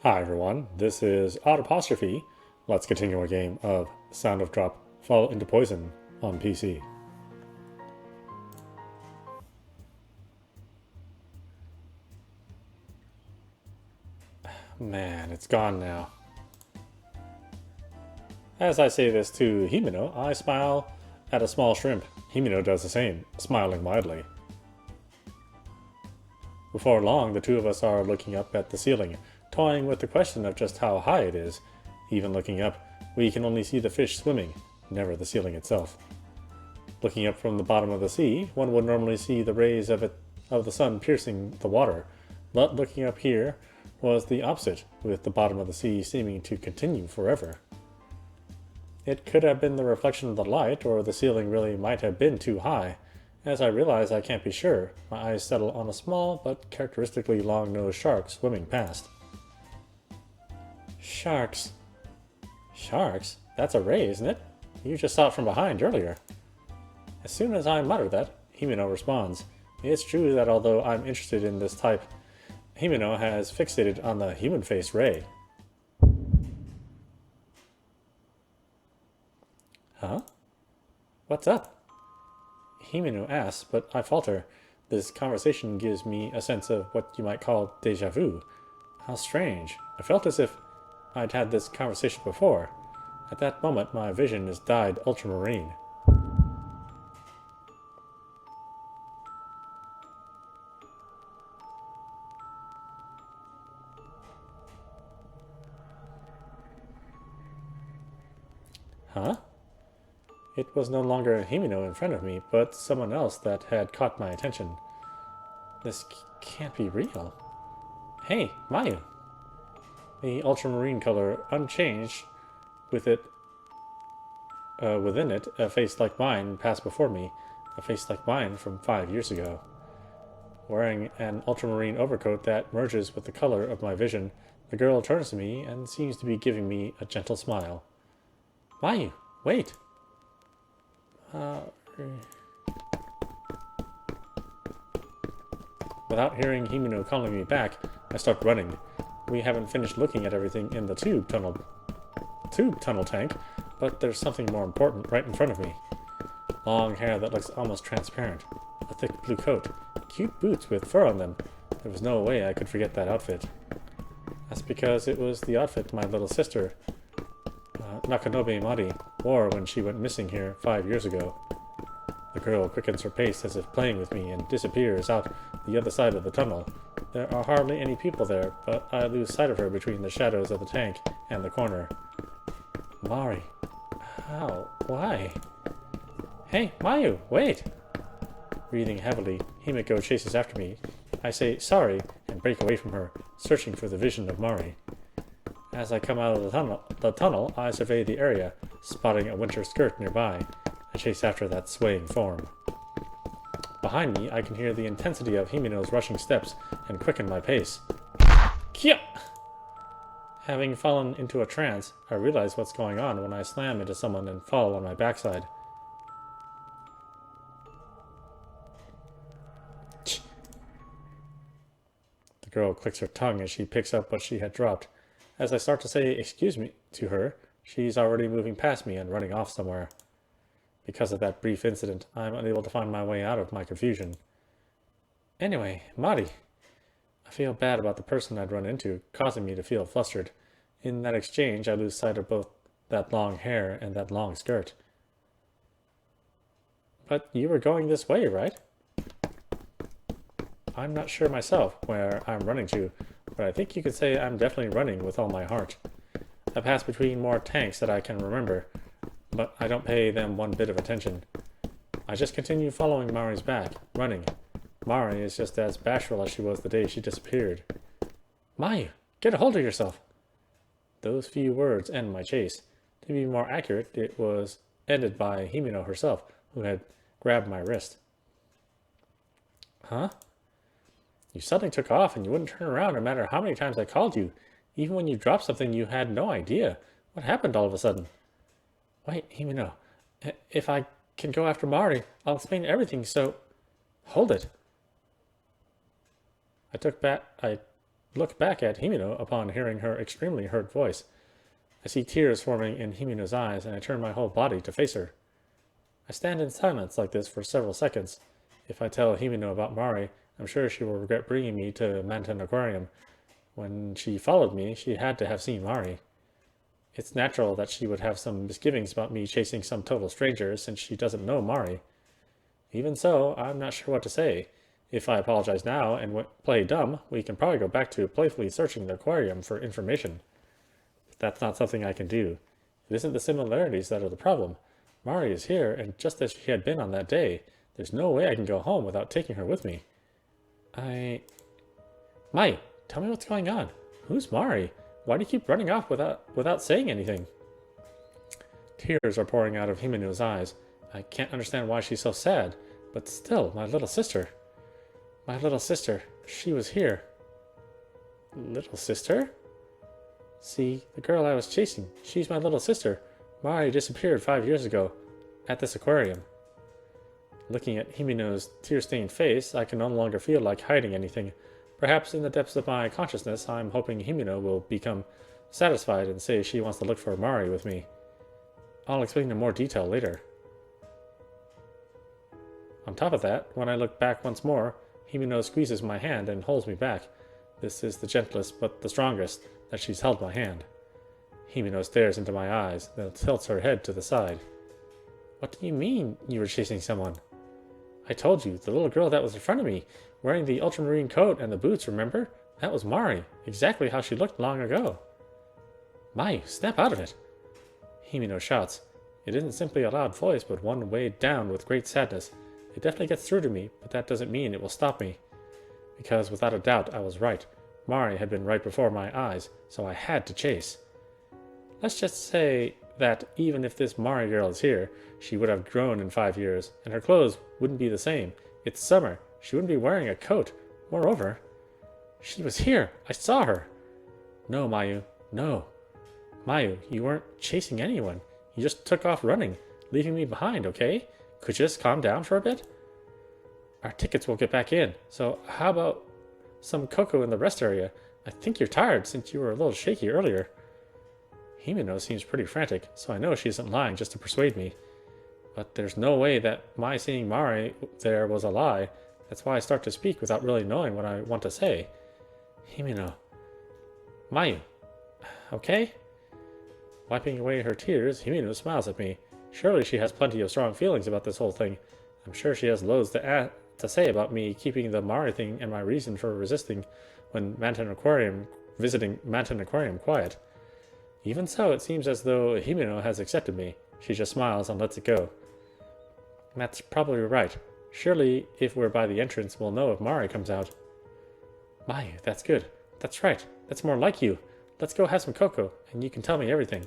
Hi everyone, this is audap. Let's continue our game of Sound of Drop Fall into Poison on PC. Man, it's gone now. As I say this to Himeno, I smile at a small shrimp. Himeno does the same, smiling widely. Before long, the two of us are looking up at the ceiling, toying with the question of just how high it is. Even looking up, we can only see the fish swimming, never the ceiling itself. Looking up from the bottom of the sea, one would normally see the rays of the sun piercing the water, but looking up here was the opposite, with the bottom of the sea seeming to continue forever. It could have been the reflection of the light, or the ceiling really might have been too high. As I realize I can't be sure, my eyes settle on a small but characteristically long-nosed shark swimming past. Sharks. Sharks? That's a ray, isn't it? You just saw it from behind earlier. As soon as I mutter that, Himeno responds. It's true that although I'm interested in this type, Himeno has fixated on the human face ray. Huh? What's up? Himeno asks, but I falter. This conversation gives me a sense of what you might call déjà vu. How strange. I felt as if I'd had this conversation before. At that moment, my vision is dyed ultramarine. Huh? It was no longer Himeno in front of me, but someone else that had caught my attention. This can't be real. Hey, Mayu! The ultramarine color unchanged, with it within it, a face like mine passed before me, a face like mine from 5 years ago. Wearing an ultramarine overcoat that merges with the color of my vision, the girl turns to me and seems to be giving me a gentle smile. Mayu, wait! Without hearing Himeno calling me back, I start running. We haven't finished looking at everything in the tube tunnel tank, but there's something more important right in front of me. Long hair that looks almost transparent, a thick blue coat, cute boots with fur on them. There was no way I could forget that outfit. That's because it was the outfit my little sister, Nakanobe Mari, wore when she went missing here 5 years ago. The girl quickens her pace as if playing with me and disappears out the other side of the tunnel. There are hardly any people there, but I lose sight of her between the shadows of the tank and the corner. Mari. How? Why? Hey, Mayu, wait! Breathing heavily, Himeko chases after me. I say sorry and break away from her, searching for the vision of Mari. As I come out of the tunnel, I survey the area, spotting a winter skirt nearby. I chase after that swaying form. Behind me, I can hear the intensity of Himeno's rushing steps and quicken my pace. Kia! Having fallen into a trance, I realize what's going on when I slam into someone and fall on my backside. The girl clicks her tongue as she picks up what she had dropped. As I start to say excuse me to her, she's already moving past me and running off somewhere. Because of that brief incident, I'm unable to find my way out of my confusion. Anyway, Mari. I feel bad about the person I'd run into, causing me to feel flustered. In that exchange, I lose sight of both that long hair and that long skirt. But you were going this way, right? I'm not sure myself where I'm running to, but I think you could say I'm definitely running with all my heart. I pass between more tanks that I can remember, but I don't pay them one bit of attention. I just continue following Mari's back, running. Mari is just as bashful as she was the day she disappeared. Mayu, get a hold of yourself! Those few words end my chase. To be more accurate, it was ended by Himeno herself, who had grabbed my wrist. Huh? You suddenly took off and you wouldn't turn around no matter how many times I called you. Even when you dropped something, you had no idea. What happened all of a sudden? Wait, Himeno. If I can go after Mari, I'll explain everything, so... Hold it. I look back at Himeno upon hearing her extremely hurt voice. I see tears forming in Himeno's eyes, and I turn my whole body to face her. I stand in silence like this for several seconds. If I tell Himeno about Mari, I'm sure she will regret bringing me to Manton Aquarium. When she followed me, she had to have seen Mari. It's natural that she would have some misgivings about me chasing some total stranger, since she doesn't know Mari. Even so, I'm not sure what to say. If I apologize now and play dumb, we can probably go back to playfully searching the aquarium for information. But that's not something I can do. It isn't the similarities that are the problem. Mari is here, and just as she had been on that day, there's no way I can go home without taking her with me. Mai, tell me what's going on. Who's Mari? Why do you keep running off without saying anything? Tears are pouring out of Himeno's eyes. I can't understand why she's so sad, but still, my little sister. My little sister, she was here. Little sister? See, the girl I was chasing, she's my little sister. Mari disappeared 5 years ago, at this aquarium. Looking at Himeno's tear-stained face, I can no longer feel like hiding anything. Perhaps in the depths of my consciousness, I'm hoping Himeno will become satisfied and say she wants to look for Mari with me. I'll explain in more detail later. On top of that, when I look back once more, Himeno squeezes my hand and holds me back. This is the gentlest but the strongest that she's held my hand. Himeno stares into my eyes, then tilts her head to the side. What do you mean you were chasing someone? I told you, the little girl that was in front of me, wearing the ultramarine coat and the boots, remember? That was Mari, exactly how she looked long ago. Mayu, snap out of it! Himeno shouts. It isn't simply a loud voice, but one weighed down with great sadness. It definitely gets through to me, but that doesn't mean it will stop me. Because without a doubt I was right. Mari had been right before my eyes, so I had to chase. Let's just say that even if this Mari girl is here, she would have grown in 5 years, and her clothes wouldn't be the same. It's summer. She wouldn't be wearing a coat. Moreover, she was here. I saw her. No, Mayu. No. Mayu, you weren't chasing anyone. You just took off running, leaving me behind, okay? Could you just calm down for a bit? Our tickets will get back in, so how about some cocoa in the rest area? I think you're tired since you were a little shaky earlier. Himeno seems pretty frantic, so I know she isn't lying just to persuade me. But there's no way that my seeing Mari there was a lie. That's why I start to speak without really knowing what I want to say. Himeno. Mayu. Okay? Wiping away her tears, Himeno smiles at me. Surely she has plenty of strong feelings about this whole thing. I'm sure she has loads to say about me keeping the Mari thing and my reason for resisting when visiting Manton Aquarium quiet. Even so, it seems as though Himeno has accepted me. She just smiles and lets it go. That's probably right. Surely, if we're by the entrance, we'll know if Mari comes out. Mayu, that's good. That's right. That's more like you. Let's go have some cocoa, and you can tell me everything.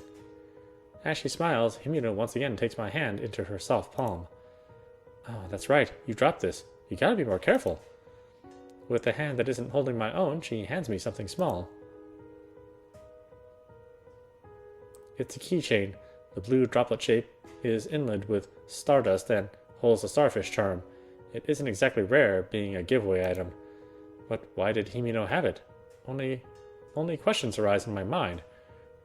As she smiles, Himeno once again takes my hand into her soft palm. Oh, that's right. You dropped this. You gotta be more careful. With the hand that isn't holding my own, she hands me something small. It's a keychain. The blue droplet shape is inlaid with stardust and holds a starfish charm. It isn't exactly rare, being a giveaway item. But why did Himeno have it? Only questions arise in my mind.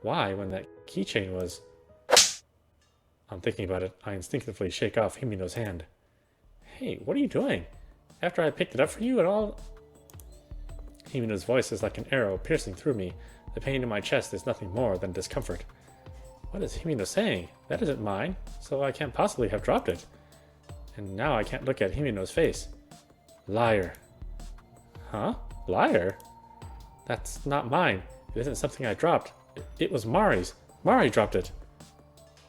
Why, when that keychain was... On thinking about it, I instinctively shake off Himeno's hand. Hey, what are you doing? After I picked it up for you and all... Himeno's voice is like an arrow piercing through me. The pain in my chest is nothing more than discomfort. What is Himeno saying? That isn't mine, so I can't possibly have dropped it. And now I can't look at Himeno's face. Liar. Huh? Liar? That's not mine. It isn't something I dropped. It was Mari's. Mari dropped it.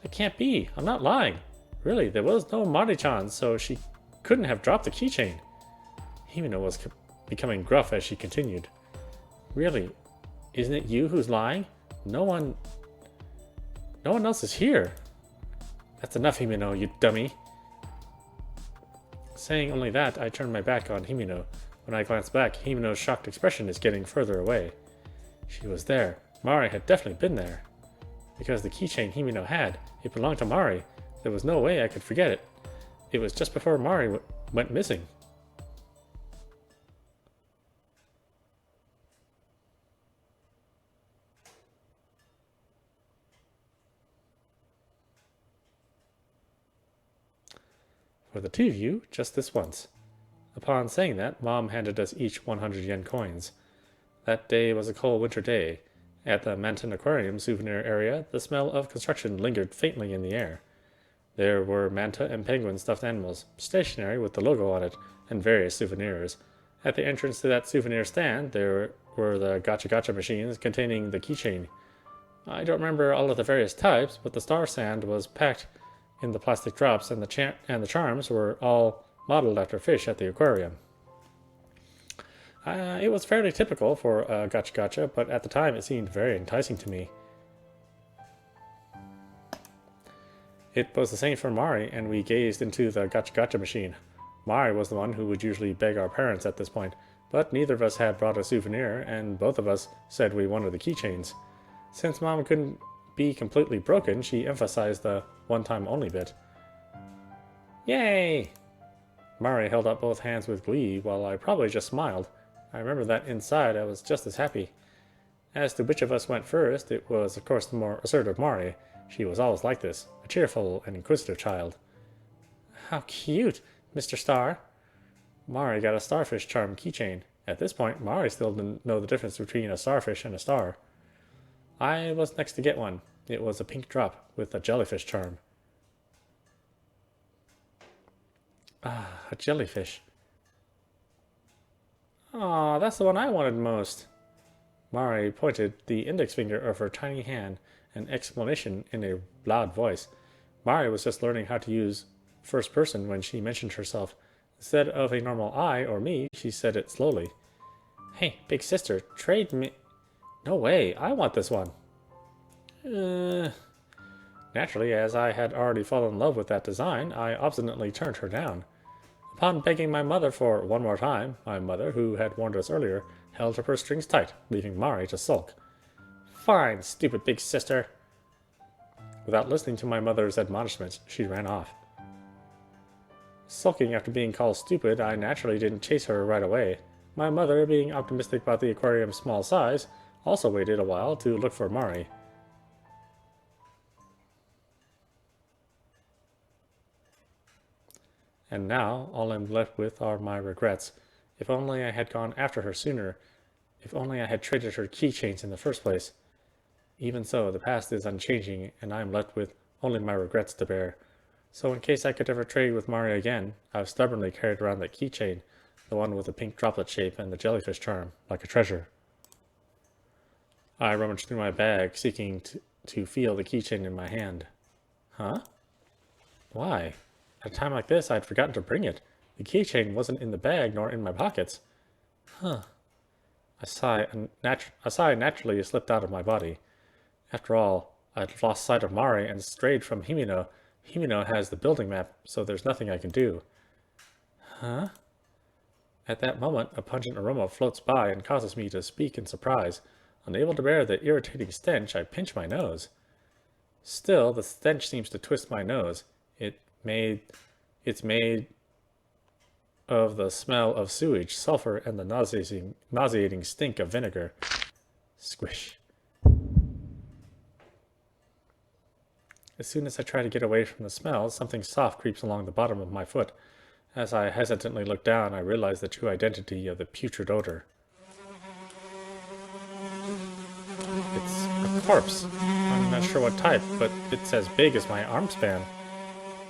It can't be. I'm not lying. Really, there was no Mari-chan, so she couldn't have dropped the keychain. Himeno was becoming gruff as she continued. Really, isn't it you who's lying? No one else is here. That's enough, Himeno, you dummy. Saying only that, I turn my back on Himeno. When I glance back, Himeno's shocked expression is getting further away. She was there. Mari had definitely been there. Because the keychain Himeno had, it belonged to Mari. There was no way I could forget it. It was just before Mari went missing. For the two of you, just this once. Upon saying that, Mom handed us each 100 yen coins. That day was a cold winter day. At the Manton Aquarium souvenir area, the smell of construction lingered faintly in the air. There were manta and penguin stuffed animals, stationery with the logo on it, and various souvenirs. At the entrance to that souvenir stand, there were the gacha machines containing the keychain. I don't remember all of the various types, but the star sand was packed in the plastic drops, and the charms were all modeled after fish at the aquarium. It was fairly typical for a gacha, but at the time it seemed very enticing to me. It was the same for Mari, and we gazed into the gacha machine. Mari was the one who would usually beg our parents at this point, but neither of us had brought a souvenir, and both of us said we wanted the keychains. Since Mom couldn't be completely broken, she emphasized the one-time only bit. Yay! Mari held up both hands with glee, while I probably just smiled. I remember that inside I was just as happy. As to which of us went first, it was of course the more assertive Mari. She was always like this, a cheerful and inquisitive child. How cute, Mr. Star! Mari got a starfish charm keychain. At this point, Mari still didn't know the difference between a starfish and a star. I was next to get one. It was a pink drop with a jellyfish charm. Ah, a jellyfish. Aw, that's the one I wanted most. Mari pointed the index finger of her tiny hand, an explanation in a loud voice. Mari was just learning how to use first person when she mentioned herself. Instead of a normal I or me, she said it slowly. Hey, big sister, trade me... No way, I want this one. Naturally, as I had already fallen in love with that design, I obstinately turned her down. Upon begging my mother for one more time, my mother, who had warned us earlier, held her purse strings tight, leaving Mari to sulk. Fine, stupid big sister. Without listening to my mother's admonishments, she ran off. Sulking after being called stupid, I naturally didn't chase her right away. My mother, being optimistic about the aquarium's small size, also waited a while to look for Mari. And now, all I'm left with are my regrets. If only I had gone after her sooner. If only I had traded her keychains in the first place. Even so, the past is unchanging, and I am left with only my regrets to bear. So in case I could ever trade with Mari again, I've stubbornly carried around that keychain, the one with the pink droplet shape and the jellyfish charm, like a treasure. I rummaged through my bag, seeking to feel the keychain in my hand. Huh? Why? At a time like this, I had forgotten to bring it. The keychain wasn't in the bag nor in my pockets. Huh. A sigh naturally slipped out of my body. After all, I'd lost sight of Mari and strayed from Himino. Himino has the building map, so there's nothing I can do. Huh? At that moment, a pungent aroma floats by and causes me to speak in surprise. Unable to bear the irritating stench, I pinch my nose. Still, the stench seems to twist my nose. It's made of the smell of sewage, sulfur, and the nauseating stink of vinegar. Squish. As soon as I try to get away from the smell, something soft creeps along the bottom of my foot. As I hesitantly look down, I realize the true identity of the putrid odor. It's a corpse. I'm not sure what type, but it's as big as my arm span.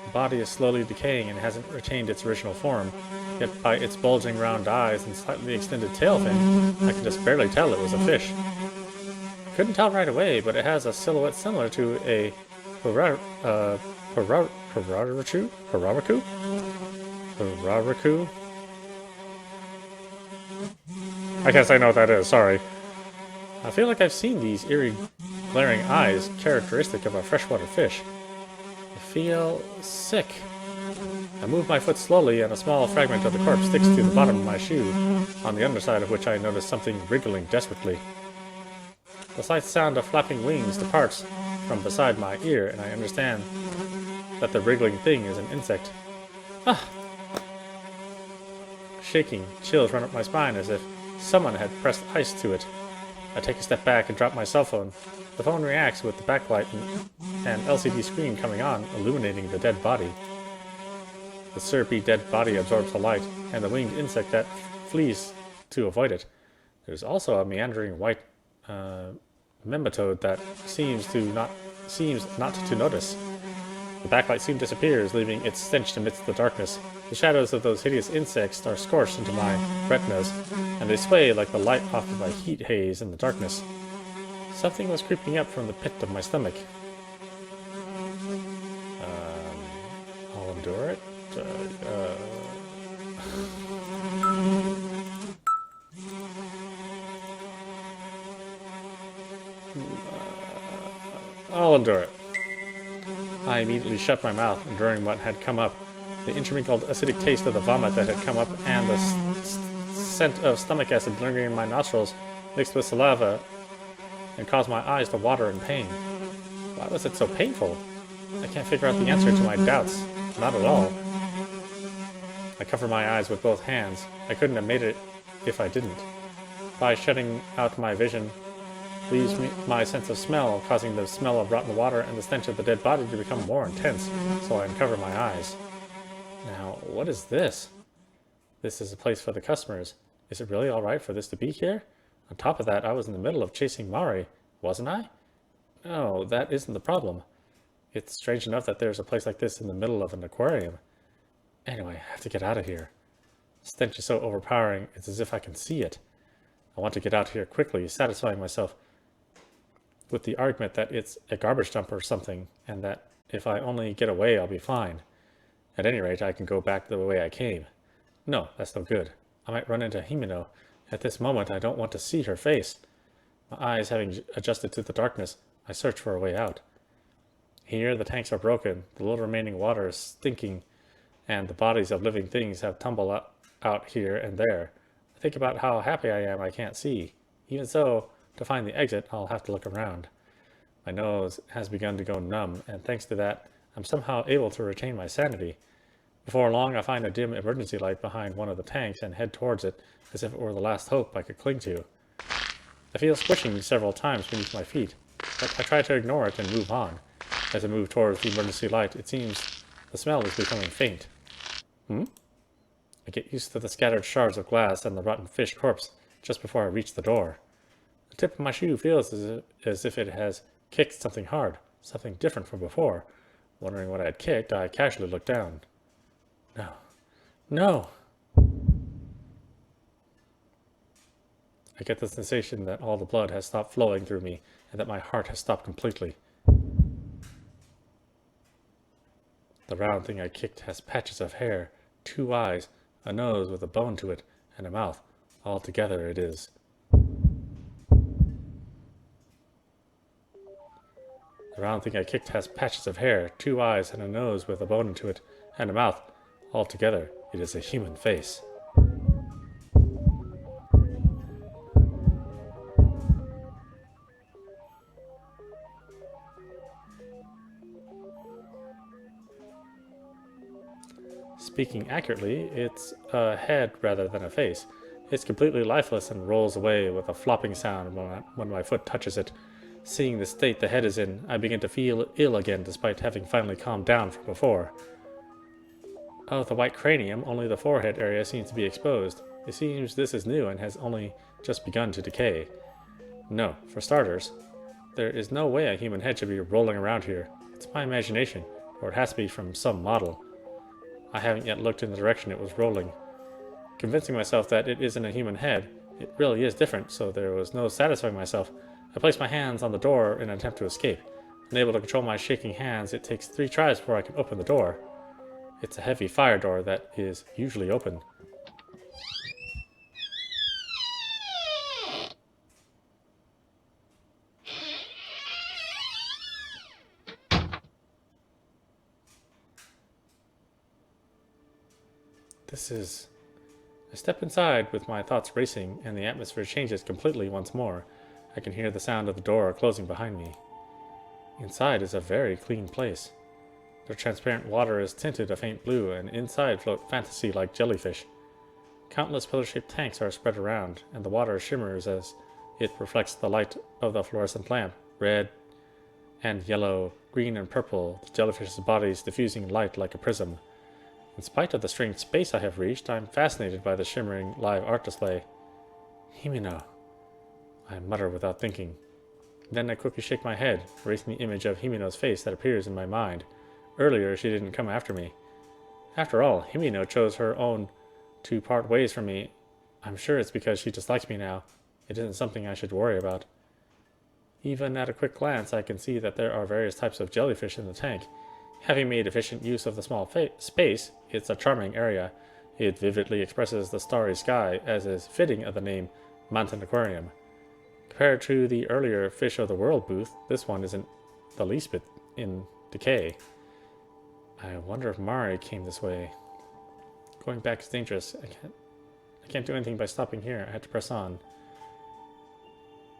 The body is slowly decaying and hasn't retained its original form, yet by its bulging round eyes and slightly extended tail fin, I can just barely tell it was a fish. I couldn't tell right away, but it has a silhouette similar to a Hararaku? I guess I know what that is, sorry. I feel like I've seen these eerie, glaring eyes characteristic of a freshwater fish. I feel sick. I move my foot slowly and a small fragment of the corpse sticks to the bottom of my shoe, on the underside of which I notice something wriggling desperately. The slight sound of flapping wings departs from beside my ear, and I understand that the wriggling thing is an insect. Ah! Shaking, chills run up my spine as if someone had pressed ice to it. I take a step back and drop my cell phone. The phone reacts with the backlight and LCD screen coming on, illuminating the dead body. The syrupy dead body absorbs the light, and the winged insect that flees to avoid it. There's also a meandering white nematode that seems not to notice. The backlight soon disappears, leaving its stench amidst the darkness. The shadows of those hideous insects are scorched into my retinas, and they sway like the light off of a heat haze in the darkness. Something was creeping up from the pit of my stomach. I'll endure it. I'll endure it. I immediately shut my mouth, enduring what had come up. The intermingled acidic taste of the vomit that had come up and the scent of stomach acid lingering in my nostrils mixed with saliva and caused my eyes to water in pain. Why was it so painful? I can't figure out the answer to my doubts. Not at all. I covered my eyes with both hands. I couldn't have made it if I didn't. By shutting out my vision leaves me my sense of smell, causing the smell of rotten water and the stench of the dead body to become more intense, so I uncover my eyes. Now, what is this? This is a place for the customers. Is it really alright for this to be here? On top of that, I was in the middle of chasing Mari, wasn't I? No, that isn't the problem. It's strange enough that there's a place like this in the middle of an aquarium. Anyway, I have to get out of here. The stench is so overpowering, it's as if I can see it. I want to get out here quickly, satisfying myself with the argument that it's a garbage dump or something, and that if I only get away, I'll be fine. At any rate, I can go back the way I came. No, that's no good. I might run into Himeno. At this moment, I don't want to see her face. My eyes having adjusted to the darkness, I search for a way out. Here, the tanks are broken, the little remaining water is stinking, and the bodies of living things have tumbled out here and there. I think about how happy I am I can't see. Even so, to find the exit, I'll have to look around. My nose has begun to go numb, and thanks to that, I'm somehow able to retain my sanity. Before long, I find a dim emergency light behind one of the tanks and head towards it as if it were the last hope I could cling to. I feel squishing several times beneath my feet, but I try to ignore it and move on. As I move towards the emergency light, it seems the smell is becoming faint. I get used to the scattered shards of glass and the rotten fish corpse just before I reach the door. The tip of my shoe feels as if it has kicked something hard, something different from before. Wondering what I had kicked, I casually look down. No. No! I get the sensation that all the blood has stopped flowing through me and that my heart has stopped completely. The round thing I kicked has patches of hair, 2 eyes, a nose with a bone to it, and a mouth. All together it is. The round thing I kicked has patches of hair, 2 eyes, and a nose with a bone to it, and a mouth. Altogether, it is a human face. Speaking accurately, it's a head rather than a face. It's completely lifeless and rolls away with a flopping sound when my foot touches it. Seeing the state the head is in, I begin to feel ill again despite having finally calmed down from before. Of the white cranium, only the forehead area seems to be exposed. It seems this is new and has only just begun to decay. No, for starters, there is no way a human head should be rolling around here. It's my imagination, or it has to be from some model. I haven't yet looked in the direction it was rolling. Convincing myself that it isn't a human head, it really is different, so there was no satisfying myself. I place my hands on the door in an attempt to escape. Unable to control my shaking hands, it takes 3 tries before I can open the door. It's a heavy fire door that is usually open. I step inside with my thoughts racing, and the atmosphere changes completely once more. I can hear the sound of the door closing behind me. Inside is a very clean place. The transparent water is tinted a faint blue, and inside float fantasy-like jellyfish. Countless pillar-shaped tanks are spread around, and the water shimmers as it reflects the light of the fluorescent lamp. Red and yellow, green and purple, the jellyfish's bodies diffusing light like a prism. In spite of the strange space I have reached, I'm fascinated by the shimmering live art display. Himino, I mutter without thinking. Then I quickly shake my head, erasing the image of Himino's face that appears in my mind. Earlier, she didn't come after me. After all, Himino chose her own to part ways from me. I'm sure it's because she dislikes me now. It isn't something I should worry about. Even at a quick glance, I can see that there are various types of jellyfish in the tank. Having made efficient use of the small space, it's a charming area. It vividly expresses the starry sky, as is fitting of the name Mountain Aquarium. Compared to the earlier Fish of the World booth, this one isn't the least bit in decay. I wonder if Mari came this way. Going back is dangerous. I can't do anything by stopping here. I had to press on.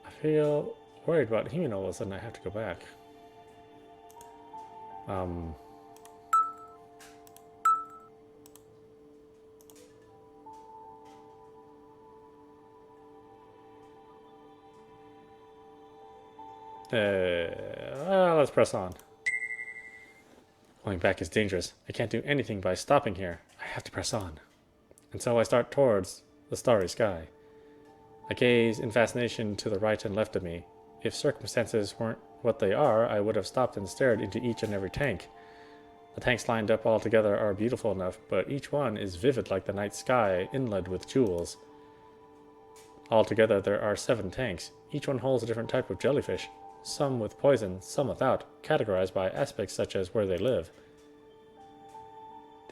I feel worried about Himino all of a sudden. I have to go back. Let's press on. Going back is dangerous. I can't do anything by stopping here. I have to press on. And so I start towards the starry sky. I gaze in fascination to the right and left of me. If circumstances weren't what they are, I would have stopped and stared into each and every tank. The tanks lined up all together are beautiful enough, but each one is vivid like the night sky inlaid with jewels. Altogether, there are 7 tanks. Each one holds a different type of jellyfish. Some with poison, some without, categorized by aspects such as where they live.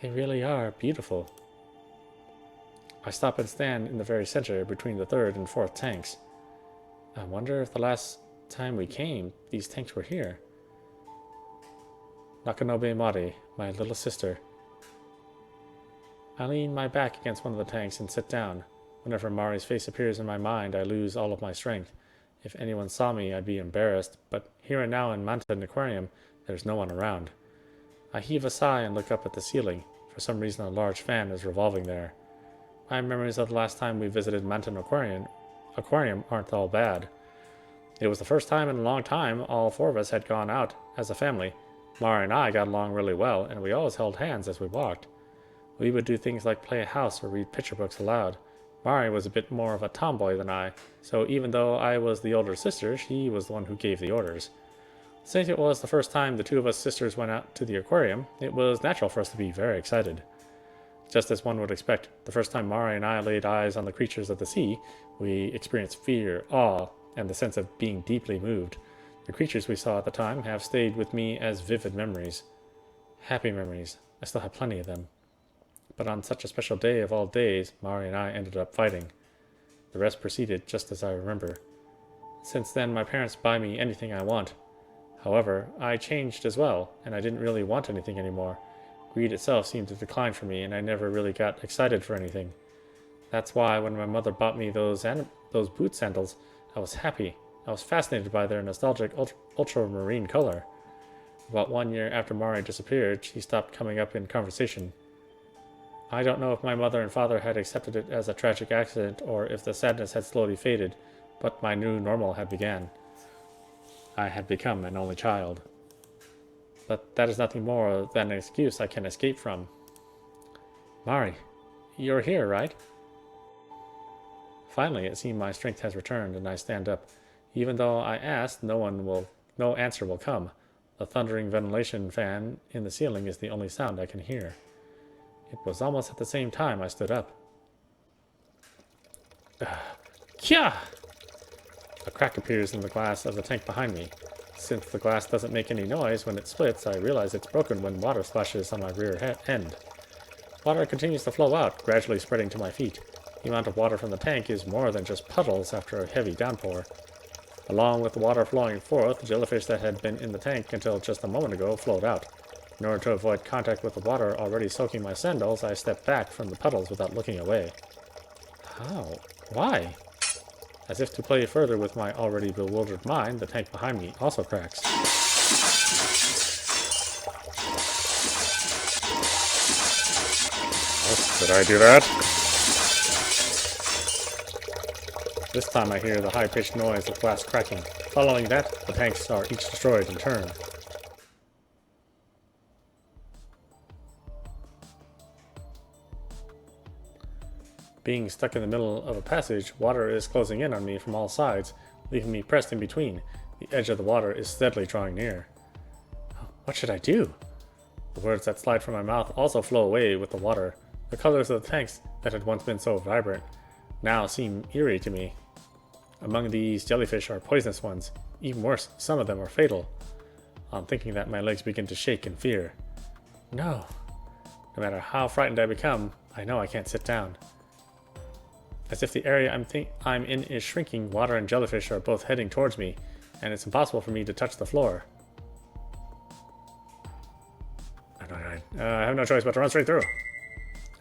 They really are beautiful. I stop and stand in the very center between the 3rd and 4th tanks. I wonder if the last time we came, these tanks were here. Nakanobe Mari, my little sister. I lean my back against one of the tanks and sit down. Whenever Mari's face appears in my mind, I lose all of my strength. If anyone saw me, I'd be embarrassed, but here and now in Mountain Aquarium, there's no one around. I heave a sigh and look up at the ceiling. For some reason, a large fan is revolving there. My memories of the last time we visited Mountain Aquarium aren't all bad. It was the first time in a long time all 4 of us had gone out as a family. Mara and I got along really well, and we always held hands as we walked. We would do things like play house or read picture books aloud. Mari was a bit more of a tomboy than I, so even though I was the older sister, she was the one who gave the orders. Since it was the first time the 2 of us sisters went out to the aquarium, it was natural for us to be very excited. Just as one would expect, the first time Mari and I laid eyes on the creatures of the sea, we experienced fear, awe, and the sense of being deeply moved. The creatures we saw at the time have stayed with me as vivid memories. Happy memories. I still have plenty of them. But on such a special day of all days, Mari and I ended up fighting. The rest proceeded just as I remember. Since then, my parents buy me anything I want. However, I changed as well, and I didn't really want anything anymore. Greed itself seemed to decline for me, and I never really got excited for anything. That's why when my mother bought me those boot sandals, I was happy. I was fascinated by their nostalgic ultramarine color. About 1 year after Mari disappeared, she stopped coming up in conversation. I don't know if my mother and father had accepted it as a tragic accident or if the sadness had slowly faded, but my new normal had begun. I had become an only child. But that is nothing more than an excuse I can escape from. Mari, you're here, right? Finally, it seemed my strength has returned, and I stand up. Even though I ask, no answer will come. The thundering ventilation fan in the ceiling is the only sound I can hear. It was almost at the same time I stood up. Kya! A crack appears in the glass of the tank behind me. Since the glass doesn't make any noise when it splits, I realize it's broken when water splashes on my rear end. Water continues to flow out, gradually spreading to my feet. The amount of water from the tank is more than just puddles after a heavy downpour. Along with the water flowing forth, the jellyfish that had been in the tank until just a moment ago flowed out. In order to avoid contact with the water already soaking my sandals, I stepped back from the puddles without looking away. How? Why? As if to play further with my already bewildered mind, the tank behind me also cracks. Did I do that? This time I hear the high-pitched noise of glass cracking. Following that, the tanks are each destroyed in turn. Being stuck in the middle of a passage, water is closing in on me from all sides, leaving me pressed in between. The edge of the water is steadily drawing near. What should I do? The words that slide from my mouth also flow away with the water. The colors of the tanks that had once been so vibrant now seem eerie to me. Among these jellyfish are poisonous ones. Even worse, some of them are fatal. On thinking that, my legs begin to shake in fear. No. No matter how frightened I become, I know I can't sit down. As if the area I'm in is shrinking, water and jellyfish are both heading towards me, and it's impossible for me to touch the floor. I have no choice but to run straight through.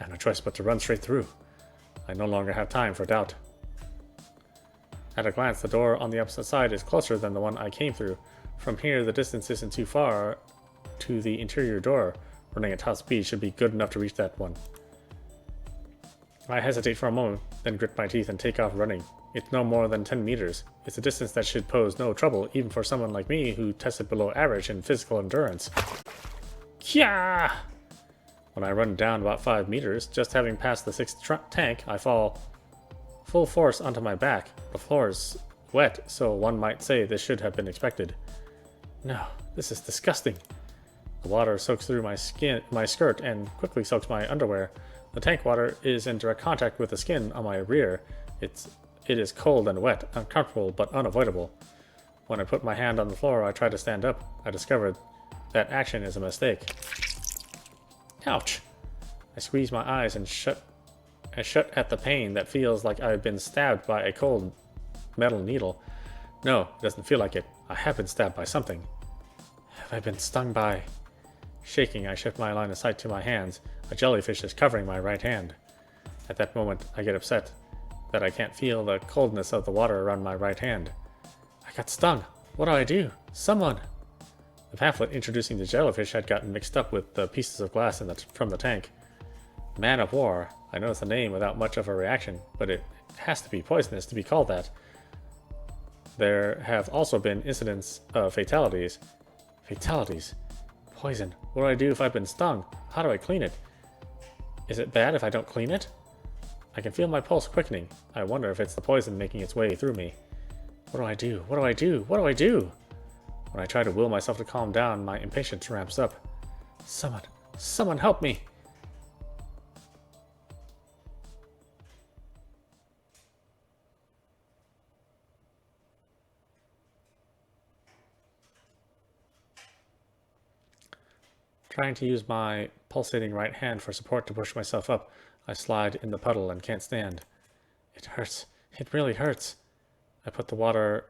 I have no choice but to run straight through. I no longer have time for doubt. At a glance, the door on the opposite side is closer than the one I came through. From here, the distance isn't too far to the interior door. Running at top speed should be good enough to reach that one. I hesitate for a moment, then grit my teeth and take off running. It's no more than 10 meters. It's a distance that should pose no trouble, even for someone like me who tested below average in physical endurance. Kya! When I run down about 5 meters, just having passed the 6th tank, I fall full force onto my back. The floor is wet, so one might say this should have been expected. No, this is disgusting. The water soaks through my skirt, and quickly soaks my underwear. The tank water is in direct contact with the skin on my rear. It is cold and wet, uncomfortable but unavoidable. When I put my hand on the floor, I try to stand up. I discovered that action is a mistake. Ouch! I squeeze my eyes and shut at the pain that feels like I've been stabbed by a cold metal needle. No, it doesn't feel like it. I have been stabbed by something. Have I been stung by... Shaking, I shift my line of sight to my hands. A jellyfish is covering my right hand. At that moment, I get upset that I can't feel the coldness of the water around my right hand. I got stung. What do I do? Someone! The pamphlet introducing the jellyfish had gotten mixed up with the pieces of glass from the tank. Man of War. I noticed the name without much of a reaction, but it has to be poisonous to be called that. There have also been incidents of fatalities. Fatalities? Poison. What do I do if I've been stung? How do I clean it? Is it bad if I don't clean it? I can feel my pulse quickening. I wonder if it's the poison making its way through me. What do I do? What do I do? What do I do? When I try to will myself to calm down, my impatience ramps up. Someone help me! Trying to use my pulsating right hand for support to push myself up, I slide in the puddle and can't stand. It hurts. It really hurts. I put the water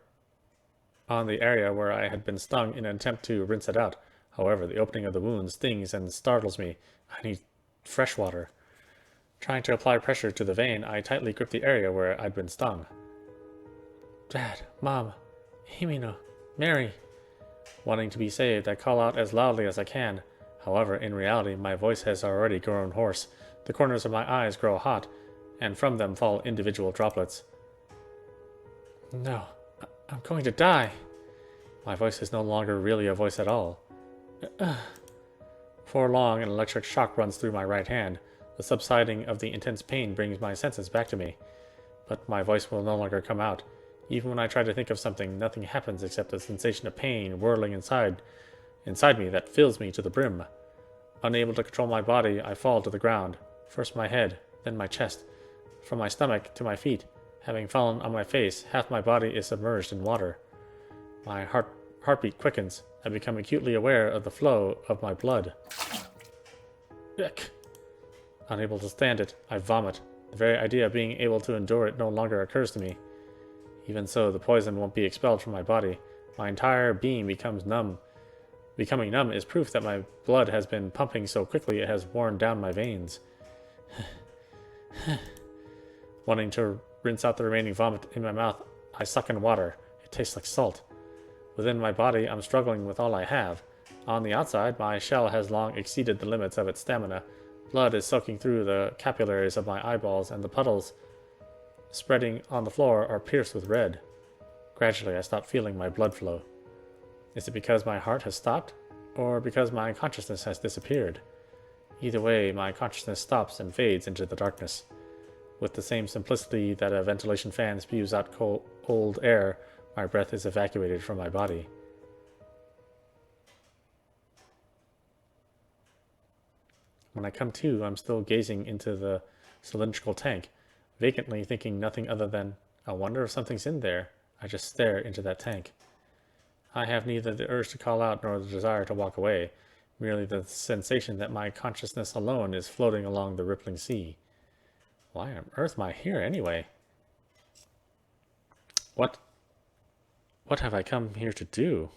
on the area where I had been stung in an attempt to rinse it out. However, the opening of the wound stings and startles me. I need fresh water. Trying to apply pressure to the vein, I tightly grip the area where I'd been stung. Dad, Mom, Himino, Mary. Wanting to be saved, I call out as loudly as I can. However, in reality, my voice has already grown hoarse. The corners of my eyes grow hot, and from them fall individual droplets. No, I'm going to die. My voice is no longer really a voice at all. For long, an electric shock runs through my right hand. The subsiding of the intense pain brings my senses back to me. But my voice will no longer come out. Even when I try to think of something, nothing happens except a sensation of pain whirling inside me that fills me to the brim. Unable to control my body, I fall to the ground. First my head, then my chest. From my stomach to my feet. Having fallen on my face, half my body is submerged in water. My heartbeat quickens. I become acutely aware of the flow of my blood. Yuck. Unable to stand it, I vomit. The very idea of being able to endure it no longer occurs to me. Even so, the poison won't be expelled from my body. My entire being becomes numb. Becoming numb is proof that my blood has been pumping so quickly it has worn down my veins. Wanting to rinse out the remaining vomit in my mouth, I suck in water. It tastes like salt. Within my body, I'm struggling with all I have. On the outside, my shell has long exceeded the limits of its stamina. Blood is soaking through the capillaries of my eyeballs, and the puddles spreading on the floor are pierced with red. Gradually, I stop feeling my blood flow. Is it because my heart has stopped, or because my consciousness has disappeared? Either way, my consciousness stops and fades into the darkness. With the same simplicity that a ventilation fan spews out cold air, my breath is evacuated from my body. When I come to, I'm still gazing into the cylindrical tank, vacantly thinking nothing other than, I wonder if something's in there. I just stare into that tank. I have neither the urge to call out nor the desire to walk away, merely the sensation that my consciousness alone is floating along the rippling sea. Why on earth am I here anyway? What have I come here to do?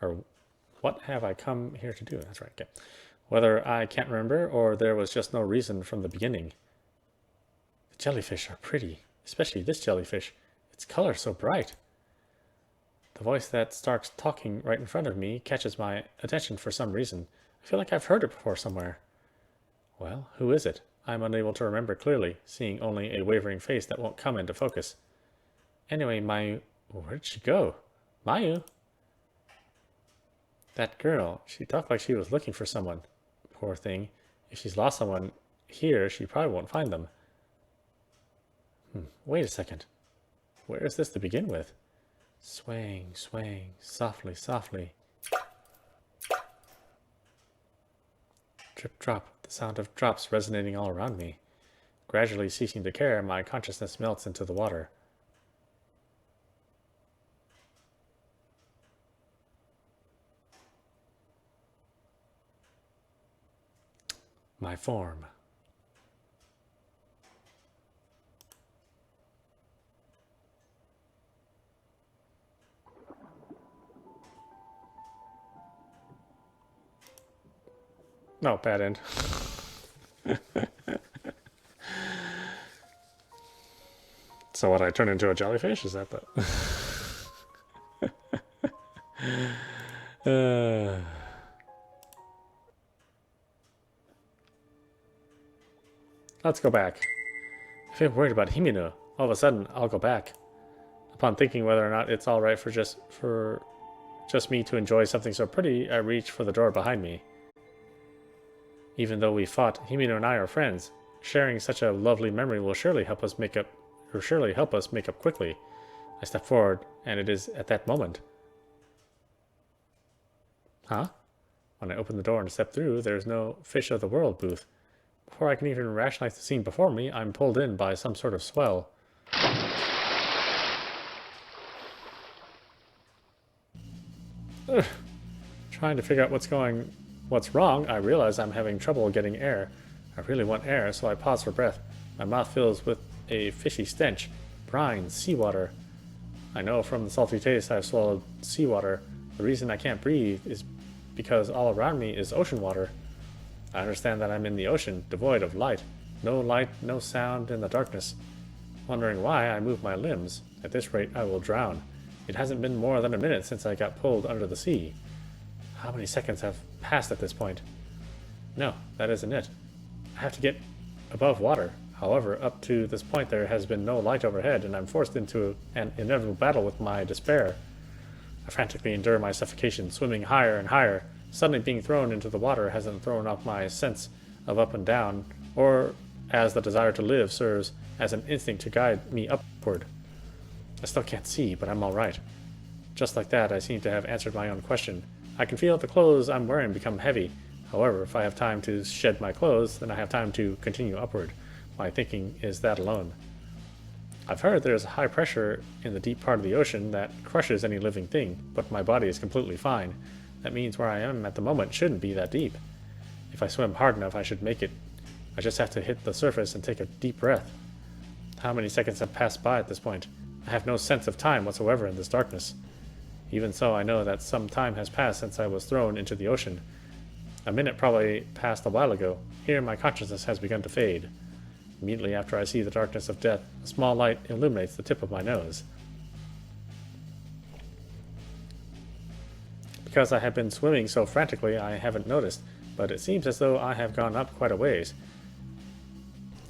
Or what have I come here to do? That's right, okay. Whether I can't remember or there was just no reason from the beginning. The jellyfish are pretty, especially this jellyfish. Its color so bright. The voice that starts talking right in front of me catches my attention for some reason. I feel like I've heard it before somewhere. Well, who is it? I'm unable to remember clearly, seeing only a wavering face that won't come into focus. Anyway, Mayu... Where'd she go? Mayu? That girl, she talked like she was looking for someone. Poor thing. If she's lost someone here, she probably won't find them. Wait a second. Where is this to begin with? Swaying, swaying, softly, softly. Drip, drop, the sound of drops resonating all around me. Gradually ceasing to care, my consciousness melts into the water. My form. No, bad end. So what, I turn into a jellyfish? Is that the... Let's go back. I feel worried about Himino. All of a sudden, I'll go back. Upon thinking whether or not it's alright for just me to enjoy something so pretty, I reach for the door behind me. Even though we fought, Himino and I are friends. Sharing such a lovely memory will surely help us make up quickly. I step forward, and it is at that moment. Huh? When I open the door and step through, there is no Fish of the World booth. Before I can even rationalize the scene before me, I'm pulled in by some sort of swell. Ugh. Trying to figure out what's wrong, I realize I'm having trouble getting air. I really want air, so I pause for breath. My mouth fills with a fishy stench. Brine, seawater. I know from the salty taste I've swallowed seawater. The reason I can't breathe is because all around me is ocean water. I understand that I'm in the ocean, devoid of light. No light, no sound in the darkness. Wondering why, I move my limbs. At this rate, I will drown. It hasn't been more than a minute since I got pulled under the sea. How many seconds have passed at this point? No, that isn't it. I have to get above water. However, up to this point there has been no light overhead, and I'm forced into an inevitable battle with my despair. I frantically endure my suffocation, swimming higher and higher. Suddenly being thrown into the water hasn't thrown off my sense of up and down, or as the desire to live serves as an instinct to guide me upward. I still can't see, but I'm alright. Just like that, I seem to have answered my own question. I can feel the clothes I'm wearing become heavy. However, if I have time to shed my clothes, then I have time to continue upward. My thinking is that alone. I've heard there's high pressure in the deep part of the ocean that crushes any living thing, but my body is completely fine. That means where I am at the moment shouldn't be that deep. If I swim hard enough, I should make it. I just have to hit the surface and take a deep breath. How many seconds have passed by at this point? I have no sense of time whatsoever in this darkness. Even so, I know that some time has passed since I was thrown into the ocean. A minute probably passed a while ago. Here my consciousness has begun to fade. Immediately after I see the darkness of death, a small light illuminates the tip of my nose. Because I have been swimming so frantically, I haven't noticed, but it seems as though I have gone up quite a ways.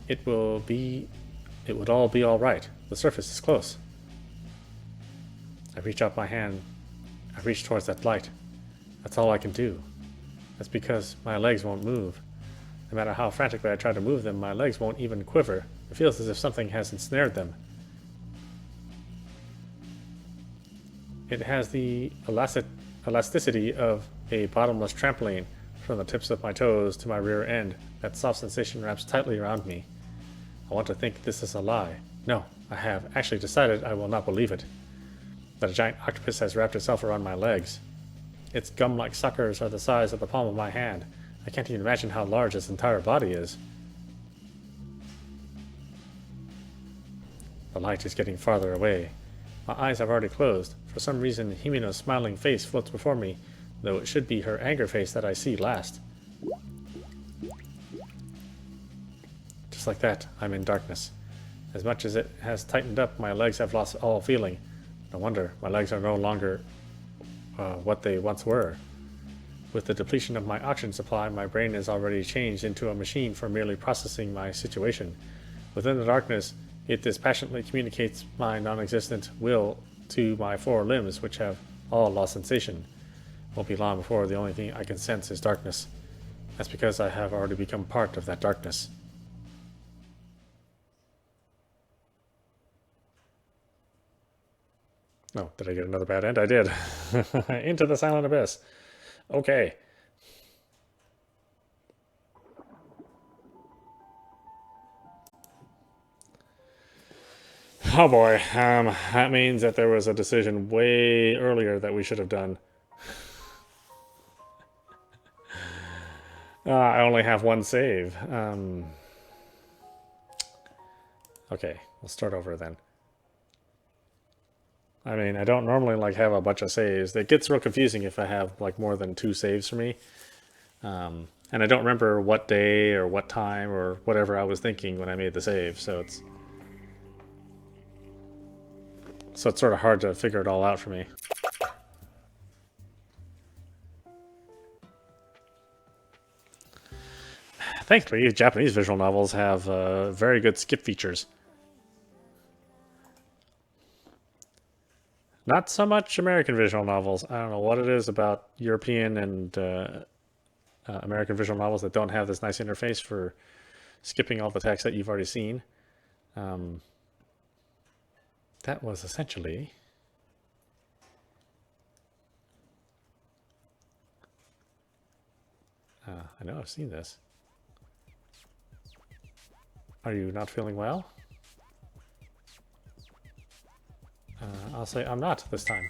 It would all be alright. The surface is close. I reach out my hand. I reach towards that light. That's all I can do. That's because my legs won't move. No matter how frantically I try to move them, my legs won't even quiver. It feels as if something has ensnared them. It has the elasticity of a bottomless trampoline, from the tips of my toes to my rear end. That soft sensation wraps tightly around me. I want to think this is a lie. No, I have actually decided I will not believe it. That a giant octopus has wrapped itself around my legs. Its gum-like suckers are the size of the palm of my hand. I can't even imagine how large its entire body is. The light is getting farther away. My eyes have already closed. For some reason, Himeno's smiling face floats before me, though it should be her anger face that I see last. Just like that, I'm in darkness. As much as it has tightened up, my legs have lost all feeling. No wonder, my legs are no longer what they once were. With the depletion of my oxygen supply, my brain is already changed into a machine for merely processing my situation. Within the darkness, it dispassionately communicates my non-existent will to my four limbs, which have all lost sensation. Won't be long before the only thing I can sense is darkness. That's because I have already become part of that darkness. Oh, did I get another bad end? I did. Into the silent abyss. Okay. Oh boy, that means that there was a decision way earlier that we should have done. I only have one save. Okay, we'll start over then. I mean, I don't normally like have a bunch of saves. It gets real confusing if I have like more than 2 saves for me. And I don't remember what day or what time or whatever I was thinking when I made the save, so it's sort of hard to figure it all out for me. Thankfully, Japanese visual novels have very good skip features. Not so much American visual novels. I don't know what it is about European and American visual novels that don't have this nice interface for skipping all the text that you've already seen. That was essentially... I know I've seen this. Are you not feeling well? I'll say I'm not this time.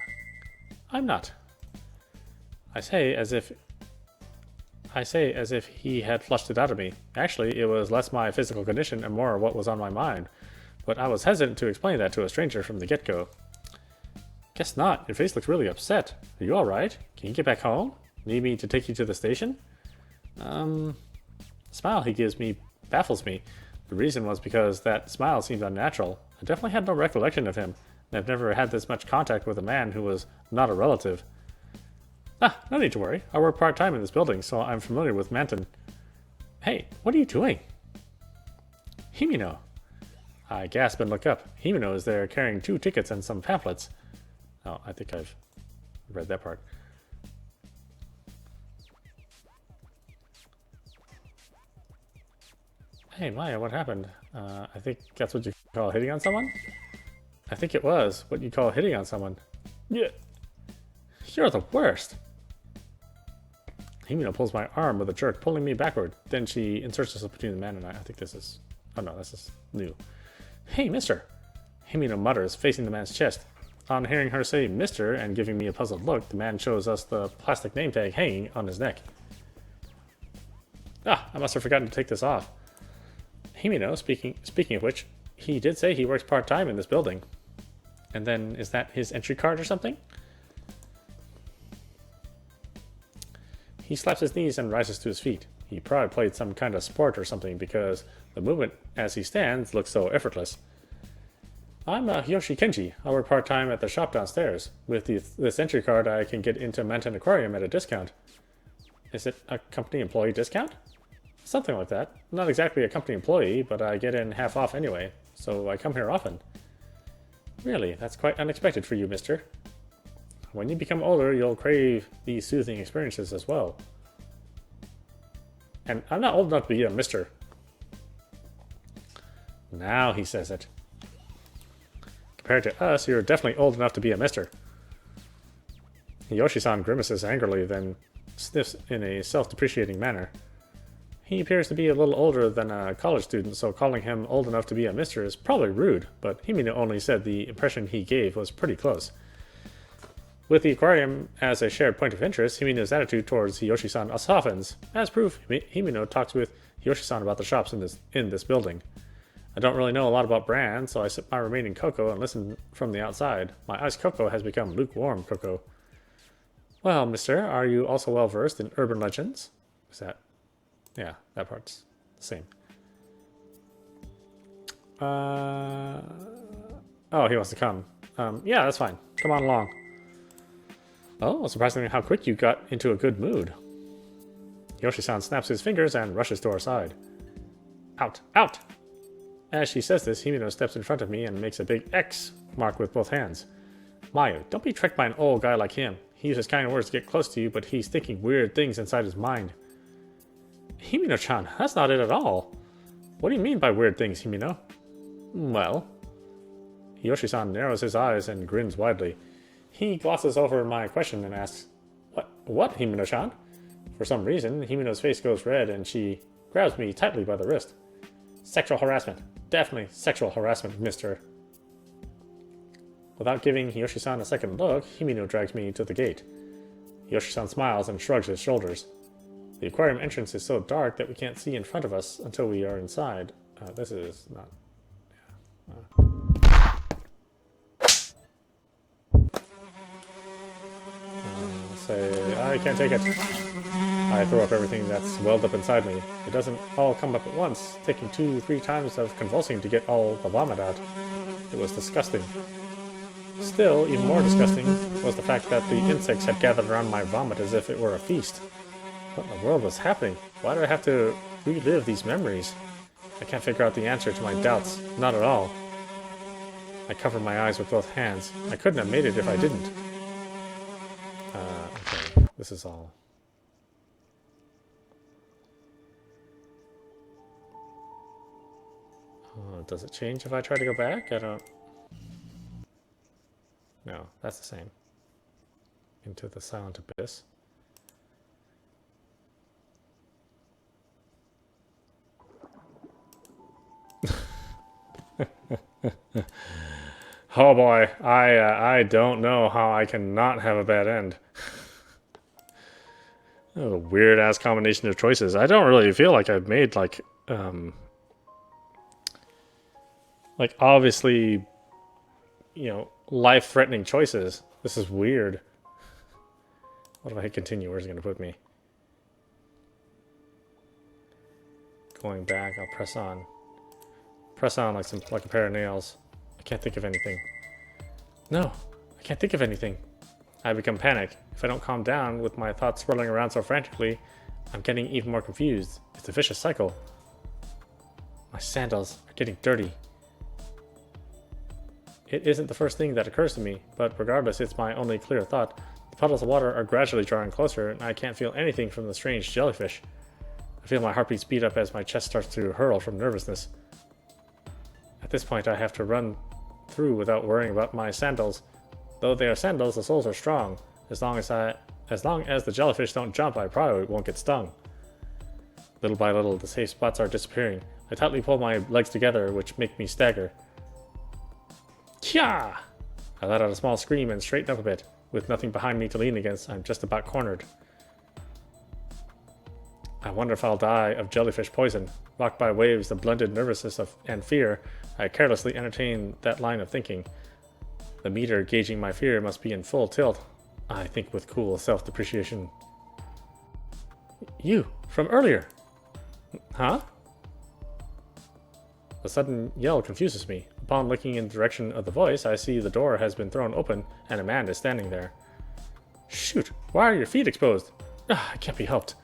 I'm not. I say as if he had flushed it out of me. Actually, it was less my physical condition and more what was on my mind. But I was hesitant to explain that to a stranger from the get-go. Guess not. Your face looks really upset. Are you alright? Can you get back home? Need me to take you to the station? The smile he gives me baffles me. The reason was because that smile seemed unnatural. I definitely had no recollection of him. I've never had this much contact with a man who was not a relative. No need to worry. I work part-time in this building, so I'm familiar with Manton. Hey, what are you doing? Himeno. I gasp and look up. Himeno is there carrying 2 tickets and some pamphlets. Oh, I think I've read that part. Hey, Maya, what happened? I think that's what you call hitting on someone? I think it was what you call hitting on someone. Yeah. You're the worst. Himeno pulls my arm with a jerk, pulling me backward. Then she inserts herself between the man and I. I think this is... Oh no, this is new. Hey, mister. Himeno mutters, facing the man's chest. On hearing her say mister and giving me a puzzled look, the man shows us the plastic name tag hanging on his neck. I must have forgotten to take this off. Himeno, speaking of which, he did say he works part-time in this building. And then, is that his entry card or something? He slaps his knees and rises to his feet. He probably played some kind of sport or something because the movement as he stands looks so effortless. I'm Yoshi Kenji. I work part-time at the shop downstairs. With this entry card, I can get into Manton Aquarium at a discount. Is it a company employee discount? Something like that. Not exactly a company employee, but I get in half off anyway, so I come here often. Really, that's quite unexpected for you, mister. When you become older, you'll crave these soothing experiences as well. And I'm not old enough to be a mister. Now he says it. Compared to us, you're definitely old enough to be a mister. Yoshi-san grimaces angrily, then sniffs in a self-depreciating manner. He appears to be a little older than a college student, so calling him old enough to be a mister is probably rude, but Himino only said the impression he gave was pretty close. With the aquarium as a shared point of interest, Himino's attitude towards Hiyoshi-san softens. As proof, Himino talks with Hiyoshi-san about the shops in this building. I don't really know a lot about brands, so I sip my remaining cocoa and listen from the outside. My iced cocoa has become lukewarm cocoa. Well, mister, are you also well versed in urban legends? Is that... Yeah, that part's the same. Oh, he wants to come. Yeah, that's fine. Come on along. Oh, surprisingly how quick you got into a good mood. Yoshi-san snaps his fingers and rushes to our side. Out! Out! As she says this, Himino steps in front of me and makes a big X mark with both hands. Mayu, don't be tricked by an old guy like him. He uses kind words to get close to you, but he's thinking weird things inside his mind. Himino-chan, that's not it at all. What do you mean by weird things, Himino? Well... Yoshi-san narrows his eyes and grins widely. He glosses over my question and asks, What, Himino-chan? For some reason, Himino's face goes red and she grabs me tightly by the wrist. Sexual harassment. Definitely sexual harassment, mister. Without giving Yoshi-san a second look, Himino drags me to the gate. Yoshi-san smiles and shrugs his shoulders. The aquarium entrance is so dark that we can't see in front of us until we are inside. This is not... I can't take it. I throw up everything that's welled up inside me. It doesn't all come up at once, taking 2-3 times of convulsing to get all the vomit out. It was disgusting. Still, even more disgusting was the fact that the insects had gathered around my vomit as if it were a feast. What in the world was happening? Why did I have to relive these memories? I can't figure out the answer to my doubts. Not at all. I covered my eyes with both hands. I couldn't have made it if I didn't. Okay. This is all. Does it change if I try to go back? I don't... No, that's the same. Into the silent abyss. Oh boy, I don't know how I can not have a bad end. A weird ass combination of choices. I don't really feel like I've made like obviously, you know, life-threatening choices. This is weird. What if I hit continue? Where's it gonna put me? Going back, I'll press on. Press on like a pair of nails. I can't think of anything. No, I can't think of anything. I become panicked. If I don't calm down with my thoughts swirling around so frantically, I'm getting even more confused. It's a vicious cycle. My sandals are getting dirty. It isn't the first thing that occurs to me, but regardless, it's my only clear thought. The puddles of water are gradually drawing closer, and I can't feel anything from the strange jellyfish. I feel my heartbeat speed up as my chest starts to hurl from nervousness. At this point, I have to run through without worrying about my sandals. Though they are sandals, the soles are strong. As long as the jellyfish don't jump, I probably won't get stung. Little by little, the safe spots are disappearing. I tightly pull my legs together, which make me stagger. Kya! I let out a small scream and straighten up a bit. With nothing behind me to lean against, I'm just about cornered. I wonder if I'll die of jellyfish poison. Rocked by waves of blended nervousness and fear, I carelessly entertain that line of thinking. The meter gauging my fear must be in full tilt. I think with cool self-depreciation. You, from earlier. Huh? A sudden yell confuses me. Upon looking in the direction of the voice, I see the door has been thrown open and a man is standing there. Shoot, why are your feet exposed? Ah, it can't be helped.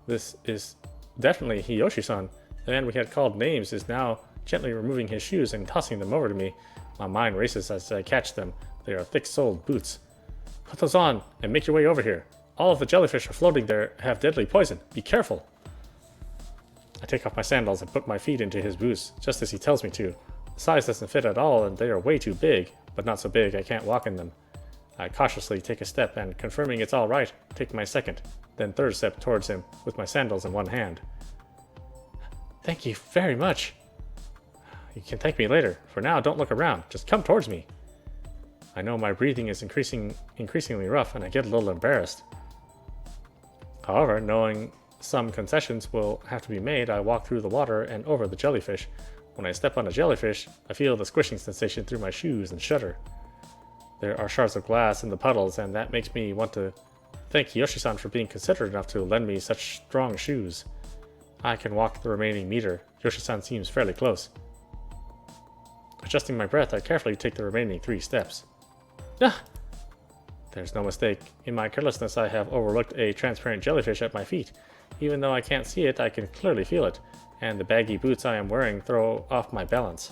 This is definitely Hiyoshi-san. The man we had called names is now gently removing his shoes and tossing them over to me. My mind races as I catch them. They are thick-soled boots. Put those on and make your way over here. All of the jellyfish are floating there have deadly poison. Be careful. I take off my sandals and put my feet into his boots, just as he tells me to. The size doesn't fit at all, and they are way too big, but not so big I can't walk in them. I cautiously take a step, and confirming it's all right, take my second, then third step towards him, with my sandals in one hand. Thank you very much. You can thank me later. For now, don't look around. Just come towards me. I know my breathing is increasingly rough, and I get a little embarrassed. However, knowing some concessions will have to be made, I walk through the water and over the jellyfish. When I step on a jellyfish, I feel the squishing sensation through my shoes and shudder. There are shards of glass in the puddles, and that makes me want to thank Yoshi-san for being considerate enough to lend me such strong shoes. I can walk the remaining meter. Yoshi-san seems fairly close. Adjusting my breath, I carefully take the remaining 3 steps. Ah! There's no mistake. In my carelessness, I have overlooked a transparent jellyfish at my feet. Even though I can't see it, I can clearly feel it, and the baggy boots I am wearing throw off my balance.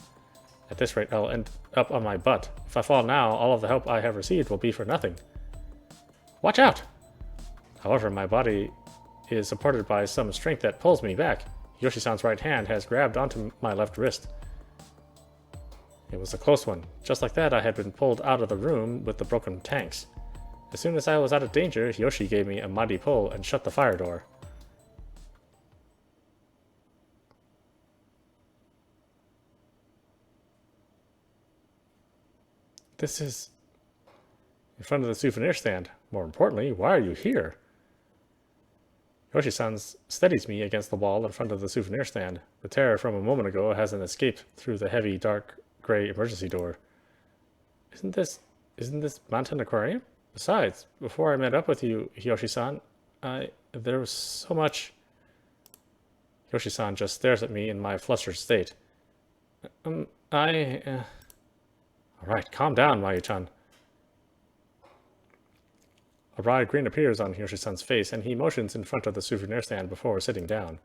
At this rate, I'll end up on my butt. If I fall now, all of the help I have received will be for nothing. Watch out! However, my body is supported by some strength that pulls me back. Yoshi-san's right hand has grabbed onto my left wrist. It was a close one. Just like that, I had been pulled out of the room with the broken tanks. As soon as I was out of danger, Yoshi gave me a mighty pull and shut the fire door. This is in front of the souvenir stand. More importantly, why are you here? Yoshi-san steadies me against the wall in front of the souvenir stand. The terror from a moment ago hasn't escaped through the heavy, dark, gray emergency door. Isn't this Mountain Aquarium? Besides, before I met up with you, Yoshi-san, there was so much... Yoshi-san just stares at me in my flustered state. Alright, calm down, Mayu-chan. A wry grin appears on Yoshi-san's face, and he motions in front of the souvenir stand before sitting down.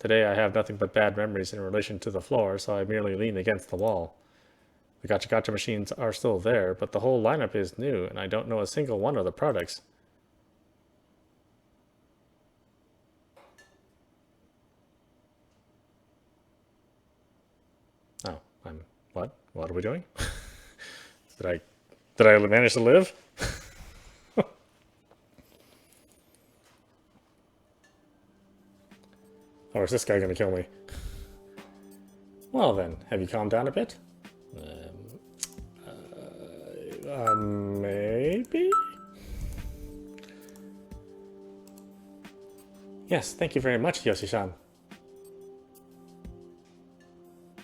Today I have nothing but bad memories in relation to the floor, so I merely lean against the wall. The gacha machines are still there, but the whole lineup is new, and I don't know a single one of the products. Oh, what? What are we doing? Did I manage to live? Or is this guy gonna kill me? Well then, have you calmed down a bit? Maybe? Yes, thank you very much, Yoshi-san.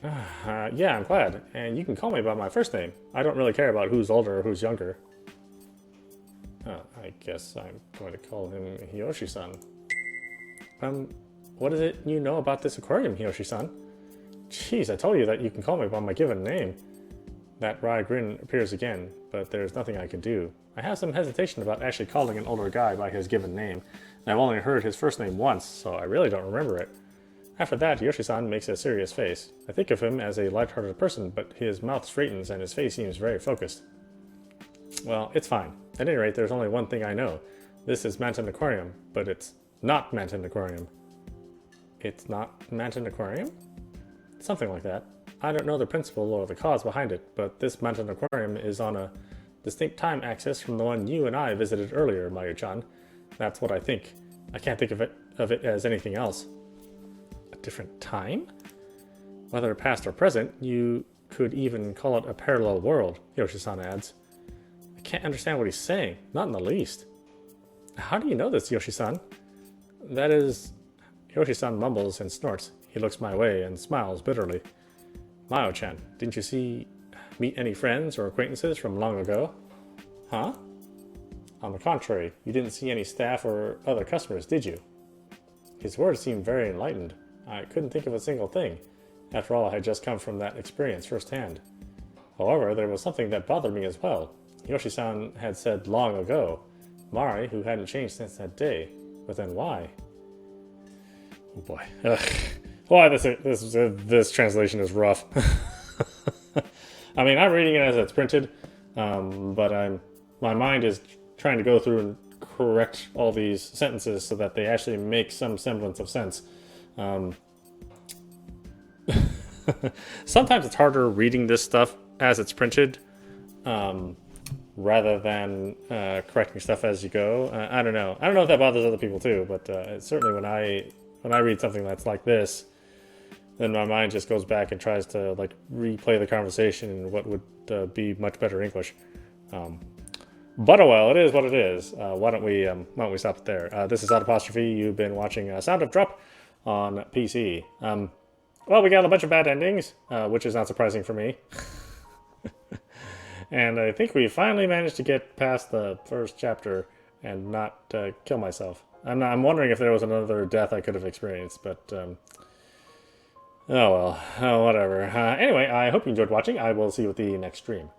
Yeah, I'm glad. And you can call me by my first name. I don't really care about who's older or who's younger. Oh, I guess I'm going to call him Yoshi-san. What is it you know about this aquarium, Yoshi-san? Jeez, I told you that you can call me by my given name. That wry grin appears again, but there's nothing I can do. I have some hesitation about actually calling an older guy by his given name, and I've only heard his first name once, so I really don't remember it. After that, Yoshi-san makes a serious face. I think of him as a light-hearted person, but his mouth straightens and his face seems very focused. Well, it's fine. At any rate, there's only one thing I know. This is Mountain Aquarium, but it's not Mountain Aquarium. It's not Mountain Aquarium? Something like that. I don't know the principle or the cause behind it, but this Mountain Aquarium is on a distinct time axis from the one you and I visited earlier, Mayu-chan. That's what I think. I can't think of it as anything else. A different time? Whether past or present, you could even call it a parallel world, Yoshi-san adds. I can't understand what he's saying, not in the least. How do you know this, Yoshi-san? That is... Yoshi-san mumbles and snorts. He looks my way and smiles bitterly. Mayu-chan, didn't you meet any friends or acquaintances from long ago? Huh? On the contrary, you didn't see any staff or other customers, did you? His words seemed very enlightened. I couldn't think of a single thing. After all, I had just come from that experience firsthand. However, there was something that bothered me as well. Yoshi-san had said long ago. Mari, who hadn't changed since that day. But then why? Oh boy. Why this translation is rough. I mean, I'm reading it as it's printed, but my mind is trying to go through and correct all these sentences so that they actually make some semblance of sense. Sometimes it's harder reading this stuff as it's printed, rather than correcting stuff as you go. I don't know. I don't know if that bothers other people too, but certainly when I read something that's like this, then my mind just goes back and tries to like replay the conversation in what would be much better English. But oh well, it is what it is. Why don't we stop it there? This is audapostrophe. You've been watching Sound of Drop on PC. Well, we got a bunch of bad endings, which is not surprising for me. And I think we finally managed to get past the first chapter and not kill myself. I'm wondering if there was another death I could have experienced, but oh well, whatever. Anyway, I hope you enjoyed watching. I will see you at the next stream.